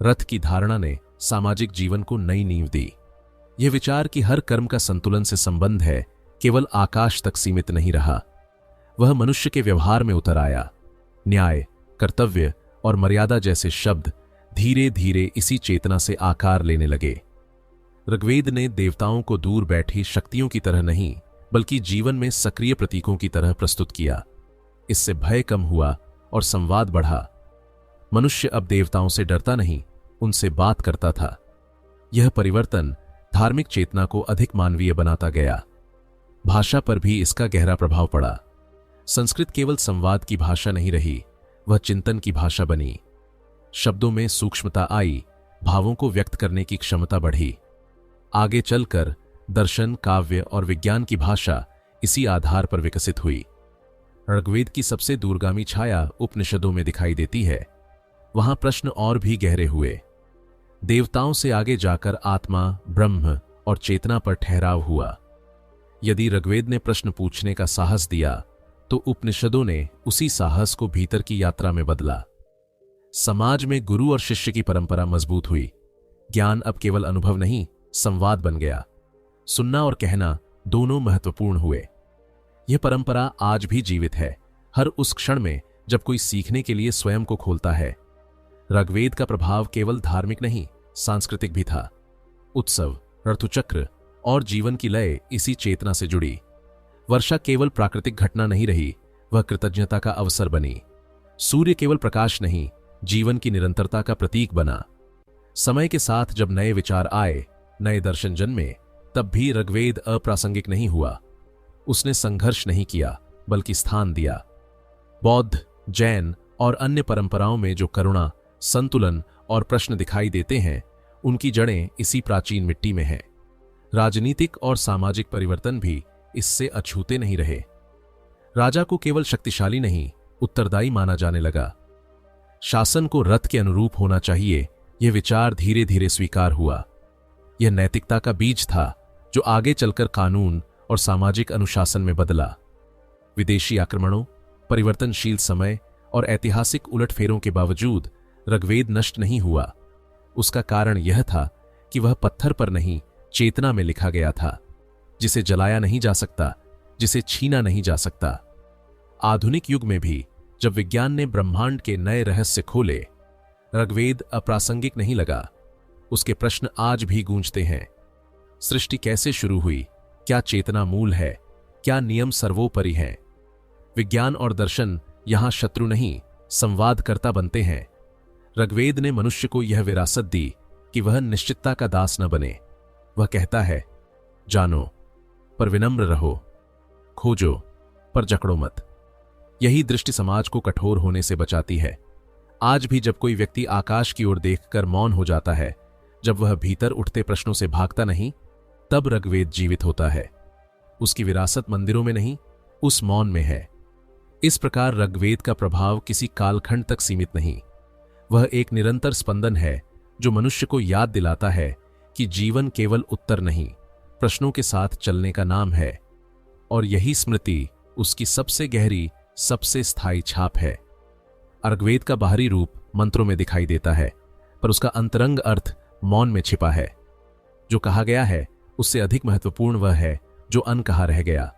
रथ की धारणा ने सामाजिक जीवन को नई नींव दी। यह विचार कि हर कर्म का संतुलन से संबंध है, केवल आकाश तक सीमित नहीं रहा। वह मनुष्य के व्यवहार में उतर आया। न्याय, कर्तव्य और मर्यादा जैसे शब्द धीरे धीरे इसी चेतना से आकार लेने लगे। ऋग्वेद ने देवताओं को दूर बैठी शक्तियों की तरह नहीं, बल्कि जीवन में सक्रिय प्रतीकों की तरह प्रस्तुत किया। इससे भय कम हुआ और संवाद बढ़ा। मनुष्य अब देवताओं से डरता नहीं, उनसे बात करता था। यह परिवर्तन धार्मिक चेतना को अधिक मानवीय बनाता गया। भाषा पर भी इसका गहरा प्रभाव पड़ा। संस्कृत केवल संवाद की भाषा नहीं रही, वह चिंतन की भाषा बनी। शब्दों में सूक्ष्मता आई, भावों को व्यक्त करने की क्षमता बढ़ी। आगे चलकर दर्शन, काव्य और विज्ञान की भाषा इसी आधार पर विकसित हुई। ऋग्वेद की सबसे दूरगामी छाया उपनिषदों में दिखाई देती है। वहां प्रश्न और भी गहरे हुए। देवताओं से आगे जाकर आत्मा, ब्रह्म और चेतना पर ठहराव हुआ। यदि ऋग्वेद ने प्रश्न पूछने का साहस दिया, तो उपनिषदों ने उसी साहस को भीतर की यात्रा में बदला। समाज में गुरु और शिष्य की परंपरा मजबूत हुई। ज्ञान अब केवल अनुभव नहीं, संवाद बन गया। सुनना और कहना दोनों महत्वपूर्ण हुए। यह परंपरा आज भी जीवित है, हर उस क्षण में जब कोई सीखने के लिए स्वयं को खोलता है। ऋग्वेद का प्रभाव केवल धार्मिक नहीं, सांस्कृतिक भी था। उत्सव, ऋतुचक्र और जीवन की लय इसी चेतना से जुड़ी। वर्षा केवल प्राकृतिक घटना नहीं रही, वह कृतज्ञता का अवसर बनी। सूर्य केवल प्रकाश नहीं, जीवन की निरंतरता का प्रतीक बना। समय के साथ जब नए विचार आए, नए दर्शन जन्मे, तब भी ऋग्वेद अप्रासंगिक नहीं हुआ। उसने संघर्ष नहीं किया, बल्कि स्थान दिया। बौद्ध, जैन और अन्य परंपराओं में जो करुणा, संतुलन और प्रश्न दिखाई देते हैं, उनकी जड़ें इसी प्राचीन मिट्टी में हैं। राजनीतिक और सामाजिक परिवर्तन भी इससे अछूते नहीं रहे। राजा को केवल शक्तिशाली नहीं, उत्तरदायी माना जाने लगा। शासन को रथ के अनुरूप होना चाहिए, यह विचार धीरे धीरे स्वीकार हुआ। यह नैतिकता का बीज था जो आगे चलकर कानून और सामाजिक अनुशासन में बदला। विदेशी आक्रमणों, परिवर्तनशील समय और ऐतिहासिक उलटफेरों के बावजूद ऋग्वेद नष्ट नहीं हुआ। उसका कारण यह था कि वह पत्थर पर नहीं, चेतना में लिखा गया था, जिसे जलाया नहीं जा सकता, जिसे छीना नहीं जा सकता। आधुनिक युग में भी जब विज्ञान ने ब्रह्मांड के नए रहस्य खोले, ऋग्वेद अप्रासंगिक नहीं लगा। उसके प्रश्न आज भी गूंजते हैं। सृष्टि कैसे शुरू हुई? क्या चेतना मूल है? क्या नियम सर्वोपरि हैं? विज्ञान और दर्शन यहां शत्रु नहीं, संवादकर्ता बनते हैं। ऋग्वेद ने मनुष्य को यह विरासत दी कि वह निश्चितता का दास न बने। वह कहता है, जानो पर विनम्र रहो, खोजो पर जकड़ो मत। यही दृष्टि समाज को कठोर होने से बचाती है। आज भी जब कोई व्यक्ति आकाश की ओर देखकर मौन हो जाता है, जब वह भीतर उठते प्रश्नों से भागता नहीं, तब ऋग्वेद जीवित होता है। उसकी विरासत मंदिरों में नहीं, उस मौन में है। इस प्रकार ऋग्वेद का प्रभाव किसी कालखंड तक सीमित नहीं, वह एक निरंतर स्पंदन है जो मनुष्य को याद दिलाता है कि जीवन केवल उत्तर नहीं, प्रश्नों के साथ चलने का नाम है, और यही स्मृति उसकी सबसे गहरी, सबसे स्थायी छाप है। ऋग्वेद का बाहरी रूप मंत्रों में दिखाई देता है, पर उसका अंतरंग अर्थ मौन में छिपा है। जो कहा गया है उससे अधिक महत्वपूर्ण वह है जो अनकहा रह गया।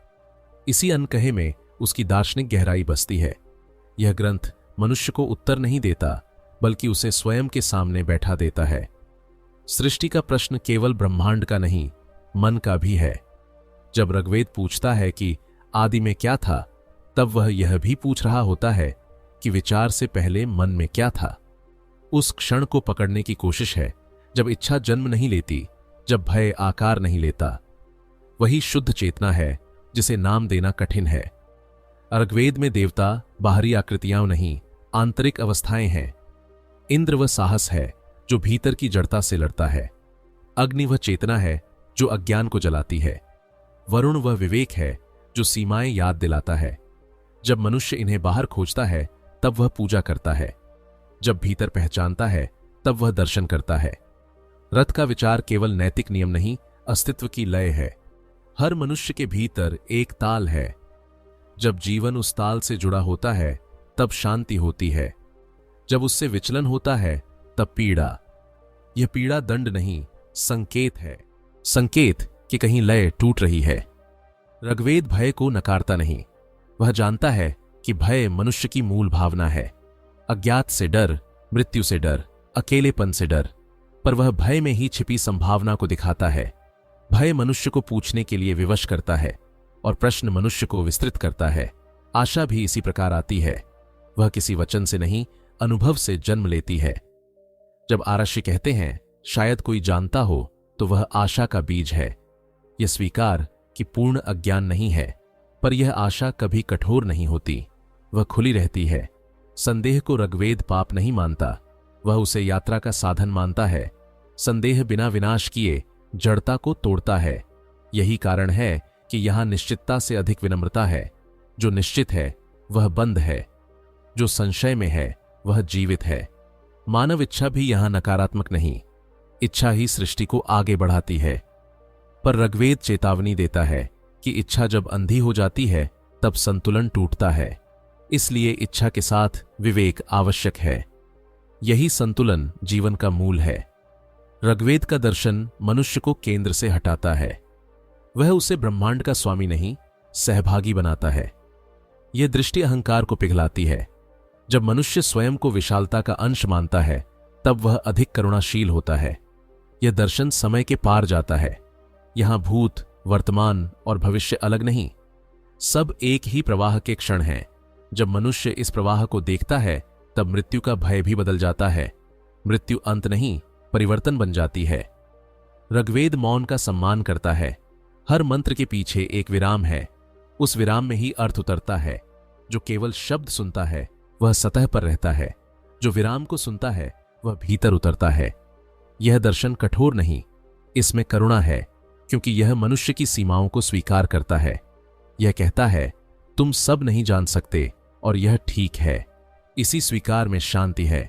इसी अनकहे में उसकी दार्शनिक गहराई बसती है। यह ग्रंथ मनुष्य को उत्तर नहीं देता, बल्कि उसे स्वयं के सामने बैठा देता है। सृष्टि का प्रश्न केवल ब्रह्मांड का नहीं, मन का भी है। जब ऋग्वेद पूछता है कि आदि में क्या था, तब वह यह भी पूछ रहा होता है कि विचार से पहले मन में क्या था। उस क्षण को पकड़ने की कोशिश है जब इच्छा जन्म नहीं लेती, जब भय आकार नहीं लेता। वही शुद्ध चेतना है जिसे नाम देना कठिन है। ऋग्वेद में देवता बाहरी आकृतियां नहीं, आंतरिक अवस्थाएं हैं। इंद्र वह साहस है जो भीतर की जड़ता से लड़ता है। अग्नि वह चेतना है जो अज्ञान को जलाती है। वरुण वह विवेक है जो सीमाएं याद दिलाता है। जब मनुष्य इन्हें बाहर खोजता है तब वह पूजा करता है, जब भीतर पहचानता है तब वह दर्शन करता है। रथ का विचार केवल नैतिक नियम नहीं, अस्तित्व की लय है। हर मनुष्य के भीतर एक ताल है। जब जीवन उस ताल से जुड़ा होता है तब शांति होती है। जब उससे विचलन होता है तब पीड़ा। यह पीड़ा दंड नहीं, संकेत है। संकेत कि कहीं लय टूट रही है। ऋग्वेद भय को नकारता नहीं, वह जानता है कि भय मनुष्य की मूल भावना है। अज्ञात से डर, मृत्यु से डर, अकेलेपन से डर, पर वह भय में ही छिपी संभावना को दिखाता है। भय मनुष्य को पूछने के लिए विवश करता है और प्रश्न मनुष्य को विस्तृत करता है। आशा भी इसी प्रकार आती है। वह किसी वचन से नहीं, अनुभव से जन्म लेती है। जब आरष्य कहते हैं शायद कोई जानता हो, तो वह आशा का बीज है। यह स्वीकार कि पूर्ण अज्ञान नहीं है, पर यह आशा कभी कठोर नहीं होती, वह खुली रहती है। संदेह को ऋग्वेद पाप नहीं मानता, वह उसे यात्रा का साधन मानता है। संदेह बिना विनाश किए जड़ता को तोड़ता है। यही कारण है कि यहां निश्चितता से अधिक विनम्रता है। जो निश्चित है वह बंद है, जो संशय में है वह जीवित है। मानव इच्छा भी यहां नकारात्मक नहीं, इच्छा ही सृष्टि को आगे बढ़ाती है। पर ऋग्वेद चेतावनी देता है कि इच्छा जब अंधी हो जाती है तब संतुलन टूटता है। इसलिए इच्छा के साथ विवेक आवश्यक है। यही संतुलन जीवन का मूल है। ऋग्वेद का दर्शन मनुष्य को केंद्र से हटाता है। वह उसे ब्रह्मांड का स्वामी नहीं, सहभागी बनाता है। यह दृष्टि अहंकार को पिघलाती है। जब मनुष्य स्वयं को विशालता का अंश मानता है तब वह अधिक करुणाशील होता है। यह दर्शन समय के पार जाता है। यहां भूत, वर्तमान और भविष्य अलग नहीं, सब एक ही प्रवाह के क्षण हैं। जब मनुष्य इस प्रवाह को देखता है तब मृत्यु का भय भी बदल जाता है। मृत्यु अंत नहीं, परिवर्तन बन जाती है। ऋग्वेद मौन का सम्मान करता है। हर मंत्र के पीछे एक विराम है। उस विराम में ही अर्थ उतरता है। जो केवल शब्द सुनता है वह सतह पर रहता है, जो विराम को सुनता है वह भीतर उतरता है। यह दर्शन कठोर नहीं, इसमें करुणा है, क्योंकि यह मनुष्य की सीमाओं को स्वीकार करता है। यह कहता है तुम सब नहीं जान सकते और यह ठीक है। इसी स्वीकार में शांति है।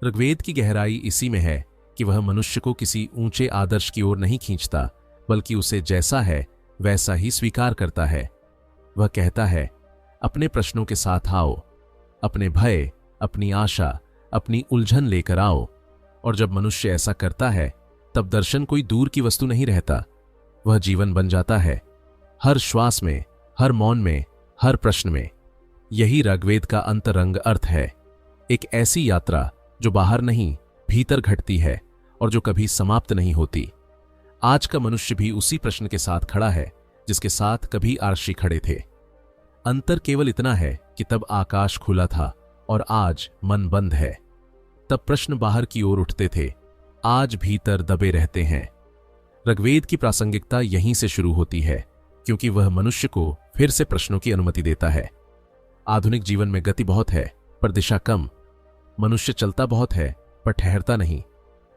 ऋग्वेद की गहराई इसी में है कि वह मनुष्य को किसी ऊंचे आदर्श की ओर नहीं खींचता, बल्कि उसे जैसा है वैसा ही स्वीकार करता है। वह कहता है अपने प्रश्नों के साथ आओ, अपने भय, अपनी आशा, अपनी उलझन लेकर आओ। और जब मनुष्य ऐसा करता है तब दर्शन कोई दूर की वस्तु नहीं रहता, वह जीवन बन जाता है। हर श्वास में, हर मौन में, हर प्रश्न में। यही ऋग्वेद का अंतरंग अर्थ है। एक ऐसी यात्रा जो बाहर नहीं, भीतर घटती है और जो कभी समाप्त नहीं होती। आज का मनुष्य भी उसी प्रश्न के साथ खड़ा है जिसके साथ कभी आर्षि खड़े थे। अंतर केवल इतना है कि तब आकाश खुला था और आज मन बंद है। तब प्रश्न बाहर की ओर उठते थे, आज भीतर दबे रहते हैं। ऋग्वेद की प्रासंगिकता यहीं से शुरू होती है, क्योंकि वह मनुष्य को फिर से प्रश्नों की अनुमति देता है। आधुनिक जीवन में गति बहुत है पर दिशा कम। मनुष्य चलता बहुत है पर ठहरता नहीं।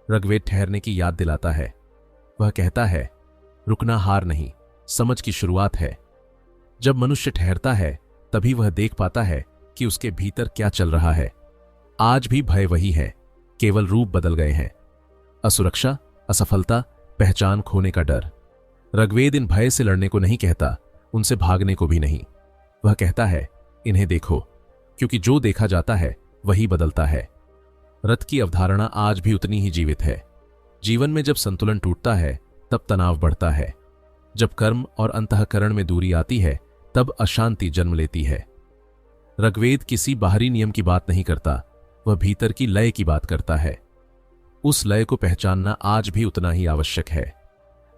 ऋग्वेद ठहरने की याद दिलाता है। वह कहता है रुकना हार नहीं, समझ की शुरुआत है। जब मनुष्य ठहरता है तभी वह देख पाता है कि उसके भीतर क्या चल रहा है। आज भी भय वही है, केवल रूप बदल गए हैं। असुरक्षा, असफलता, पहचान खोने का डर। ऋग्वेद इन भय से लड़ने को नहीं कहता, उनसे भागने को भी नहीं। वह कहता है, इन्हें देखो, क्योंकि जो देखा जाता है वही बदलता है। रथ की अवधारणा आज भी उतनी ही जीवित है। जीवन में जब संतुलन टूटता है तब तनाव बढ़ता है। जब कर्म और अंतःकरण में दूरी आती है तब अशांति जन्म लेती है। ऋग्वेद किसी बाहरी नियम की बात नहीं करता, वह भीतर की लय की बात करता है। उस लय को पहचानना आज भी उतना ही आवश्यक है।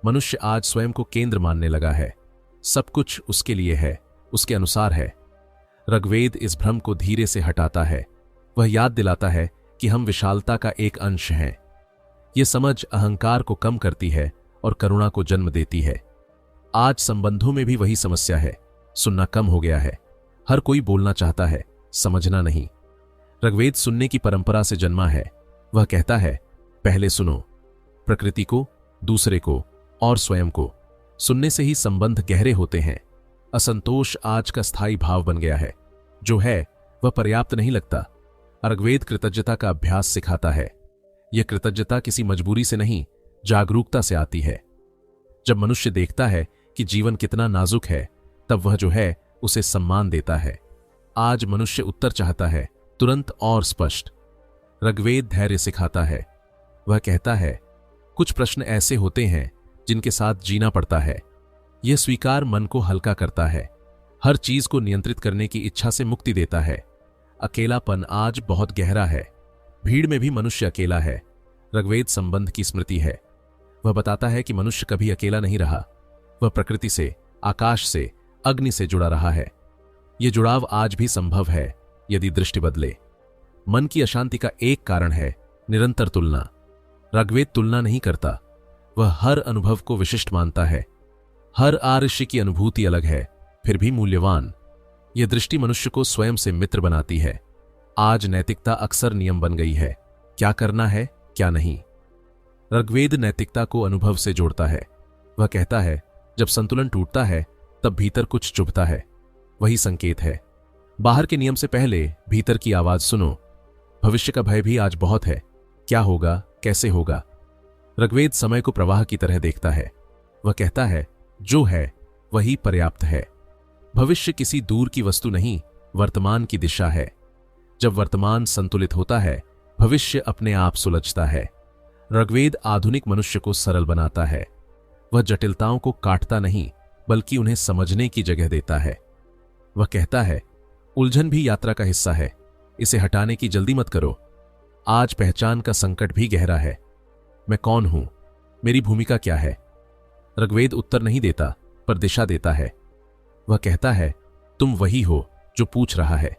मनुष्य आज स्वयं को केंद्र मानने लगा है। सब कुछ उसके लिए है, उसके अनुसार है। ऋग्वेद इस भ्रम को धीरे से हटाता है। वह याद दिलाता है कि हम विशालता का एक अंश हैं। यह समझ अहंकार को कम करती है और करुणा को जन्म देती है। आज संबंधों में भी वही समस्या है। सुनना कम हो गया है। हर कोई बोलना चाहता है, समझना नहीं। ऋग्वेद सुनने की परंपरा से जन्मा है। वह कहता है, पहले सुनो, प्रकृति को, दूसरे को और स्वयं को। सुनने से ही संबंध गहरे होते हैं। असंतोष आज का स्थायी भाव बन गया है। जो है वह पर्याप्त नहीं लगता। ऋग्वेद कृतज्ञता का अभ्यास सिखाता है। यह कृतज्ञता किसी मजबूरी से नहीं, जागरूकता से आती है। जब मनुष्य देखता है कि जीवन कितना नाजुक है, तब वह जो है उसे सम्मान देता है। आज मनुष्य उत्तर चाहता है, तुरंत और स्पष्ट। ऋग्वेद धैर्य सिखाता है। वह कहता है, कुछ प्रश्न ऐसे होते हैं जिनके साथ जीना पड़ता है। यह स्वीकार मन को हल्का करता है। हर चीज को नियंत्रित करने की इच्छा से मुक्ति देता है। अकेलापन आज बहुत गहरा है। भीड़ में भी मनुष्य अकेला है। ऋग्वेद संबंध की स्मृति है। वह बताता है कि मनुष्य कभी अकेला नहीं रहा। वह प्रकृति से, आकाश से, अग्नि से जुड़ा रहा है। यह जुड़ाव आज भी संभव है यदि दृष्टि बदले। मन की अशांति का एक कारण है निरंतर तुलना। ऋग्वेद तुलना नहीं करता। वह हर अनुभव को विशिष्ट मानता है। हर आरुष्य की अनुभूति अलग है, फिर भी मूल्यवान। यह दृष्टि मनुष्य को स्वयं से मित्र बनाती है। आज नैतिकता अक्सर नियम बन गई है, क्या करना है क्या नहीं। ऋग्वेद नैतिकता को अनुभव से जोड़ता है। वह कहता है, जब संतुलन टूटता है तब भीतर कुछ चुभता है। वही संकेत है। बाहर के नियम से पहले भीतर की आवाज सुनो। भविष्य का भय भी आज बहुत है। क्या होगा, कैसे होगा। ऋग्वेद समय को प्रवाह की तरह देखता है। वह कहता है, जो है वही पर्याप्त है। भविष्य किसी दूर की वस्तु नहीं, वर्तमान की दिशा है। जब वर्तमान संतुलित होता है, भविष्य अपने आप सुलझता है। ऋग्वेद आधुनिक मनुष्य को सरल बनाता है। वह जटिलताओं को काटता नहीं, बल्कि उन्हें समझने की जगह देता है। वह कहता है, उलझन भी यात्रा का हिस्सा है, इसे हटाने की जल्दी मत करो। आज पहचान का संकट भी गहरा है। मैं कौन हूं, मेरी भूमिका क्या है। ऋग्वेद उत्तर नहीं देता, पर दिशा देता है। वह कहता है, तुम वही हो जो पूछ रहा है।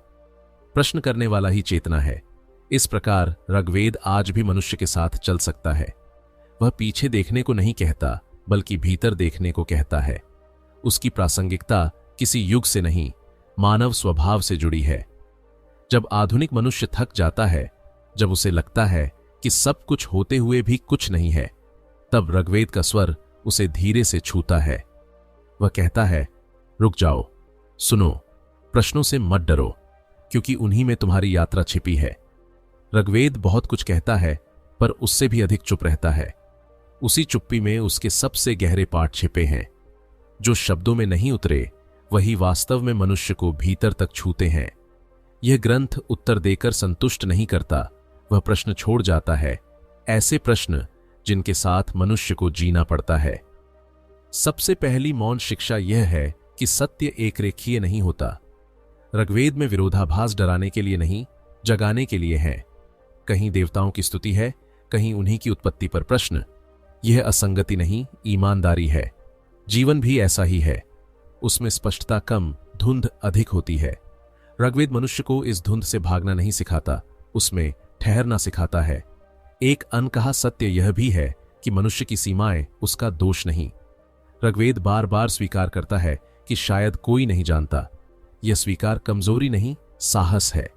प्रश्न करने वाला ही चेतना है। इस प्रकार ऋग्वेद आज भी मनुष्य के साथ चल सकता है। वह पीछे देखने को नहीं कहता, बल्कि भीतर देखने को कहता है। उसकी प्रासंगिकता किसी युग से नहीं, मानव स्वभाव से जुड़ी है। जब आधुनिक मनुष्य थक जाता है, जब उसे लगता है कि सब कुछ होते हुए भी कुछ नहीं है, तब ऋग्वेद का स्वर उसे धीरे से छूता है। वह कहता है, रुक जाओ, सुनो, प्रश्नों से मत डरो, क्योंकि उन्हीं में तुम्हारी यात्रा छिपी है। ऋग्वेद बहुत कुछ कहता है, पर उससे भी अधिक चुप रहता है। उसी चुप्पी में उसके सबसे गहरे पाठ छिपे हैं। जो शब्दों में नहीं उतरे, वही वास्तव में मनुष्य को भीतर तक छूते हैं। यह ग्रंथ उत्तर देकर संतुष्ट नहीं करता, वह प्रश्न छोड़ जाता है। ऐसे प्रश्न जिनके साथ मनुष्य को जीना पड़ता है। सबसे पहली मौन शिक्षा यह है कि सत्य एक रेखीय नहीं होता। ऋग्वेद में विरोधाभास डराने के लिए नहीं, जगाने के लिए है। कहीं देवताओं की स्तुति है, कहीं उन्हीं की उत्पत्ति पर प्रश्न। यह असंगति नहीं, ईमानदारी है। जीवन भी ऐसा ही है। उसमें स्पष्टता कम, धुंध अधिक होती है। ऋग्वेद मनुष्य को इस धुंध से भागना नहीं सिखाता, उसमें ठहरना सिखाता है। एक अनकहा सत्य यह भी है कि मनुष्य की सीमाएं उसका दोष नहीं। ऋग्वेद बार बार स्वीकार करता है कि शायद कोई नहीं जानता। यह स्वीकार कमजोरी नहीं, साहस है।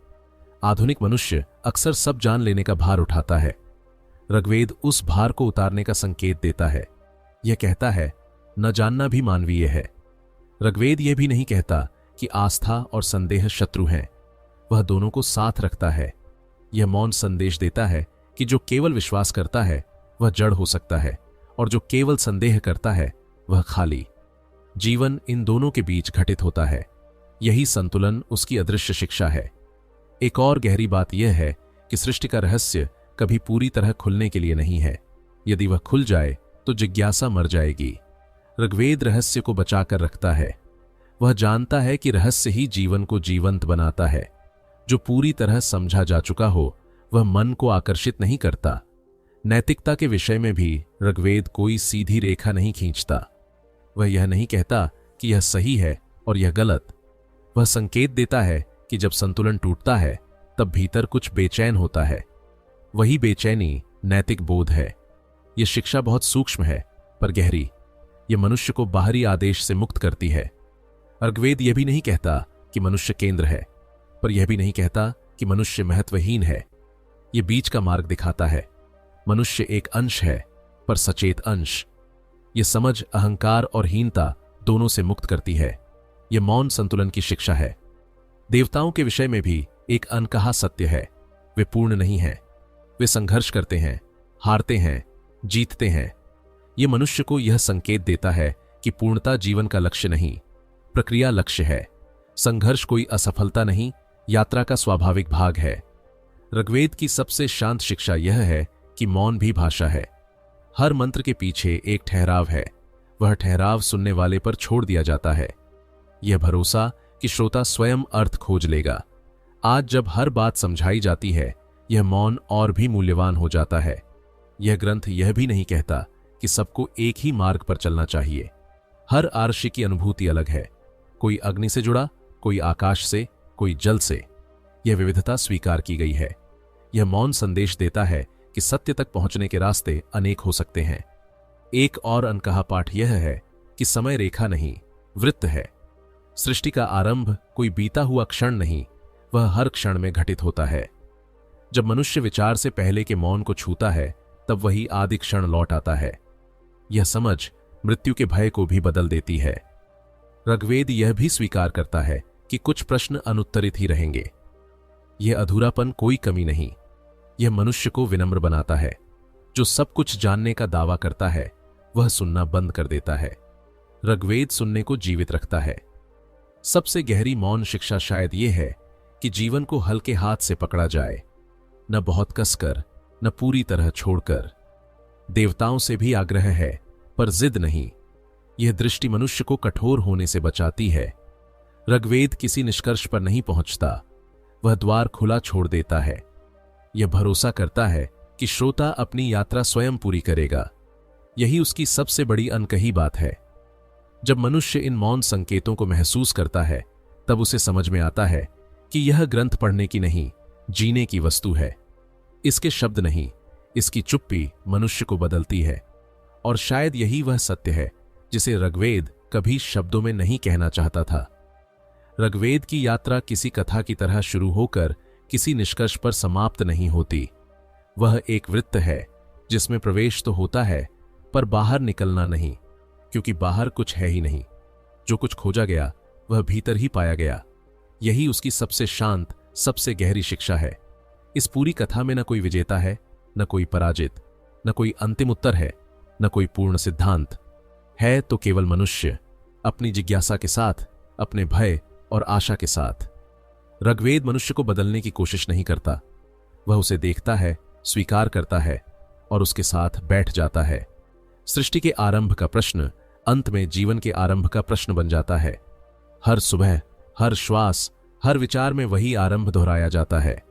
आधुनिक मनुष्य अक्सर सब जान लेने का भार उठाता है। ऋग्वेद उस भार को उतारने का संकेत देता है। यह कहता है, न जानना भी मानवीय है। ऋग्वेद यह भी नहीं कहता कि आस्था और संदेह शत्रु हैं। वह दोनों को साथ रखता है। यह मौन संदेश देता है कि जो केवल विश्वास करता है वह जड़ हो सकता है, और जो केवल संदेह करता है वह खाली। जीवन इन दोनों के बीच घटित होता है। यही संतुलन उसकी अदृश्य शिक्षा है। एक और गहरी बात यह है कि सृष्टि का रहस्य कभी पूरी तरह खुलने के लिए नहीं है। यदि वह खुल जाए तो जिज्ञासा मर जाएगी। ऋग्वेद रहस्य को बचाकर रखता है। वह जानता है कि रहस्य ही जीवन को जीवंत बनाता है। जो पूरी तरह समझा जा चुका हो वह मन को आकर्षित नहीं करता। नैतिकता के विषय में भी ऋग्वेद कोई सीधी रेखा नहीं खींचता। वह यह नहीं कहता कि यह सही है और यह गलत। वह संकेत देता है कि जब संतुलन टूटता है तब भीतर कुछ बेचैन होता है। वही बेचैनी नैतिक बोध है। यह शिक्षा बहुत सूक्ष्म है पर गहरी। यह मनुष्य को बाहरी आदेश से मुक्त करती है। ऋग्वेद यह भी नहीं कहता कि मनुष्य केंद्र है, पर यह भी नहीं कहता कि मनुष्य महत्वहीन है। यह बीच का मार्ग दिखाता है। मनुष्य एक अंश है पर सचेत अंश। यह समझ अहंकार और हीनता दोनों से मुक्त करती है। यह मौन संतुलन की शिक्षा है। देवताओं के विषय में भी एक अनकहा सत्य है। वे पूर्ण नहीं हैं। वे संघर्ष करते हैं, हारते हैं, जीतते हैं। यह मनुष्य को यह संकेत देता है कि पूर्णता जीवन का लक्ष्य नहीं, प्रक्रिया लक्ष्य है। संघर्ष कोई असफलता नहीं, यात्रा का स्वाभाविक भाग है। ऋग्वेद की सबसे शांत शिक्षा यह है कि मौन भी भाषा है। हर मंत्र के पीछे एक ठहराव है। वह ठहराव सुनने वाले पर छोड़ दिया जाता है। यह भरोसा कि श्रोता स्वयं अर्थ खोज लेगा। आज जब हर बात समझाई जाती है, यह मौन और भी मूल्यवान हो जाता है। यह ग्रंथ यह भी नहीं कहता कि सबको एक ही मार्ग पर चलना चाहिए। हर आर्षि की अनुभूति अलग है। कोई अग्नि से जुड़ा, कोई आकाश से, कोई जल से। यह विविधता स्वीकार की गई है। यह मौन संदेश देता है कि सत्य तक पहुंचने के रास्ते अनेक हो सकते हैं। एक और अनकहा पाठ यह है कि समय रेखा नहीं, वृत्त है। सृष्टि का आरंभ कोई बीता हुआ क्षण नहीं, वह हर क्षण में घटित होता है। जब मनुष्य विचार से पहले के मौन को छूता है तब वही आदि क्षण लौट आता है। यह समझ मृत्यु के भय को भी बदल देती है। ऋग्वेद यह भी स्वीकार करता है कि कुछ प्रश्न अनुत्तरित ही रहेंगे। यह अधूरापन कोई कमी नहीं, यह मनुष्य को विनम्र बनाता है। जो सब कुछ जानने का दावा करता है वह सुनना बंद कर देता है। ऋग्वेद सुनने को जीवित रखता है। सबसे गहरी मौन शिक्षा शायद यह है कि जीवन को हल्के हाथ से पकड़ा जाए, न बहुत कसकर, न पूरी तरह छोड़कर। देवताओं से भी आग्रह है पर जिद नहीं। यह दृष्टि मनुष्य को कठोर होने से बचाती है। ऋग्वेद किसी निष्कर्ष पर नहीं पहुंचता, वह द्वार खुला छोड़ देता है। यह भरोसा करता है कि श्रोता अपनी यात्रा स्वयं पूरी करेगा। यही उसकी सबसे बड़ी अनकही बात है। जब मनुष्य इन मौन संकेतों को महसूस करता है तब उसे समझ में आता है कि यह ग्रंथ पढ़ने की नहीं, जीने की वस्तु है। इसके शब्द नहीं, इसकी चुप्पी मनुष्य को बदलती है। और शायद यही वह सत्य है जिसे ऋग्वेद कभी शब्दों में नहीं कहना चाहता था। ऋग्वेद की यात्रा किसी कथा की तरह शुरू होकर किसी निष्कर्ष पर समाप्त नहीं होती। वह एक वृत्त है जिसमें प्रवेश तो होता है पर बाहर निकलना नहीं, क्योंकि बाहर कुछ है ही नहीं। जो कुछ खोजा गया वह भीतर ही पाया गया। यही उसकी सबसे शांत, सबसे गहरी शिक्षा है। इस पूरी कथा में न कोई विजेता है, न कोई पराजित, न कोई अंतिम उत्तर है, न कोई पूर्ण सिद्धांत है। तो केवल मनुष्य अपनी जिज्ञासा के साथ, अपने भय और आशा के साथ। ऋग्वेद मनुष्य को बदलने की कोशिश नहीं करता। वह उसे देखता है, स्वीकार करता है और उसके साथ बैठ जाता है। सृष्टि के आरंभ का प्रश्न अंत में जीवन के आरंभ का प्रश्न बन जाता है। हर सुबह, हर श्वास, हर विचार में वही आरंभ दोहराया जाता है।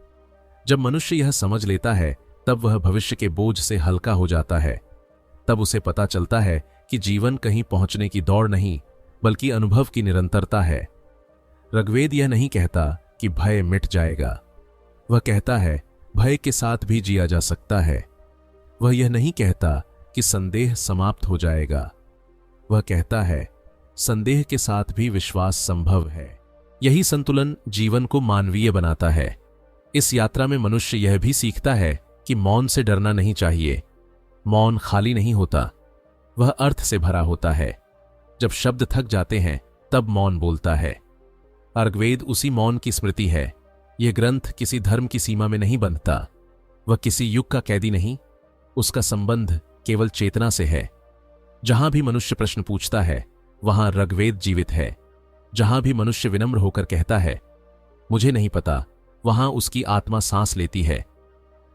जब मनुष्य यह समझ लेता है तब वह भविष्य के बोझ से हल्का हो जाता है। तब उसे पता चलता है कि जीवन कहीं पहुंचने की दौड़ नहीं, बल्कि अनुभव की निरंतरता है। ऋग्वेद यह नहीं कहता कि भय मिट जाएगा। वह कहता है भय के साथ भी जिया जा सकता है। वह यह नहीं कहता कि संदेह समाप्त हो जाएगा। वह कहता है संदेह के साथ भी विश्वास संभव है। यही संतुलन जीवन को मानवीय बनाता है। इस यात्रा में मनुष्य यह भी सीखता है कि मौन से डरना नहीं चाहिए। मौन खाली नहीं होता, वह अर्थ से भरा होता है। जब शब्द थक जाते हैं तब मौन बोलता है। ऋग्वेद उसी मौन की स्मृति है। यह ग्रंथ किसी धर्म की सीमा में नहीं बंधता। वह किसी युग का कैदी नहीं, उसका संबंध केवल चेतना से है। जहां भी मनुष्य प्रश्न पूछता है वहां ऋग्वेद जीवित है। जहां भी मनुष्य विनम्र होकर कहता है मुझे नहीं पता, वहां उसकी आत्मा सांस लेती है।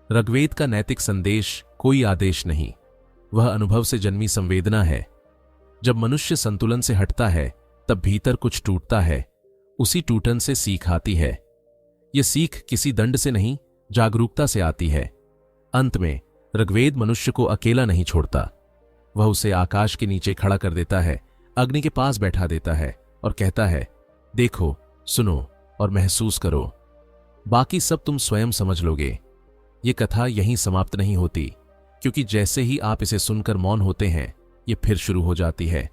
ऋग्वेद का नैतिक संदेश कोई आदेश नहीं, वह अनुभव से जन्मी संवेदना है। जब मनुष्य संतुलन से हटता है तब भीतर कुछ टूटता है, उसी टूटन से सीख आती है। यह सीख किसी दंड से नहीं, जागरूकता से आती है। अंत में ऋग्वेद मनुष्य को अकेला नहीं छोड़ता, वह उसे आकाश के नीचे खड़ा कर देता है, अग्नि के पास बैठा देता है और कहता है देखो, सुनो और महसूस करो, बाकी सब तुम स्वयं समझ लोगे। ये कथा यहीं समाप्त नहीं होती, क्योंकि जैसे ही आप इसे सुनकर मौन होते हैं ये फिर शुरू हो जाती है।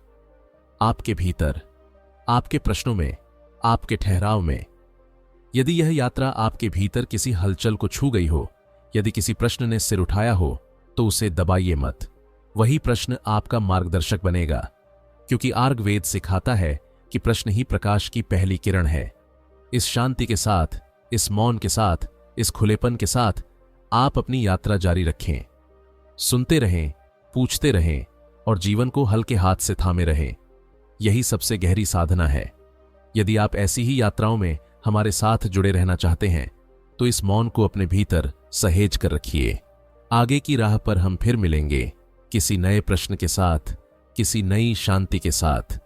आपके भीतर, आपके प्रश्नों में, आपके ठहराव में। यदि यह यात्रा आपके भीतर किसी हलचल को छू गई हो, यदि किसी प्रश्न ने सिर उठाया हो, तो उसे दबाइए मत। वही प्रश्न आपका मार्गदर्शक बनेगा, क्योंकि ऋग्वेद सिखाता है कि प्रश्न ही प्रकाश की पहली किरण है। इस शांति के साथ, इस मौन के साथ, इस खुलेपन के साथ आप अपनी यात्रा जारी रखें। सुनते रहें, पूछते रहें और जीवन को हल्के हाथ से थामे रहें। यही सबसे गहरी साधना है। यदि आप ऐसी ही यात्राओं में हमारे साथ जुड़े रहना चाहते हैं तो इस मौन को अपने भीतर सहेज कर रखिए। आगे की राह पर हम फिर मिलेंगे, किसी नए प्रश्न के साथ, किसी नई शांति के साथ।